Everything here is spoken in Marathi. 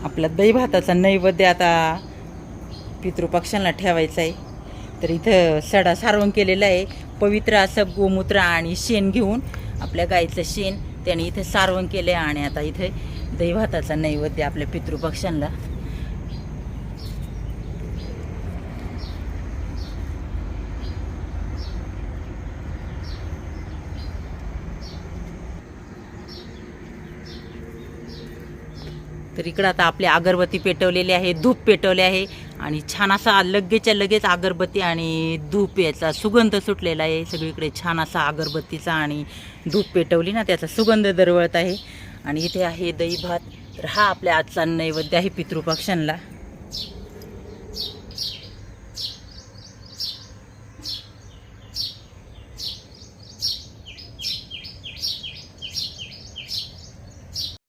आपला दही भाताचा नैवेद्य आता पितृपक्षांना ठेवायचा आहे. तर इथं सडा सारवण केलेला आहे. पवित्र असं गोमूत्र आणि शेण घेऊन आपल्या गाईचं शेण त्याने इथे सारवण केलं आहे. आणि आता इथे दही भाताचा नैवेद्य आपल्या पितृपक्षांना. तर इकडं आता आपली अगरबत्ती पेटवलेली आहे, धूप पेटवले आहे आणि छान असा लगेचच्या लगेच अगरबत्ती आणि धूप याचा सुगंध सुटलेला आहे. सगळीकडे छान असा अगरबत्तीचा आणि धूप पेटवली ना त्याचा सुगंध दरवळत आहे. आणि इथे आहे दही भात. तर हा आपल्या आजचा नैवेद्य आहे पितृपक्षांना.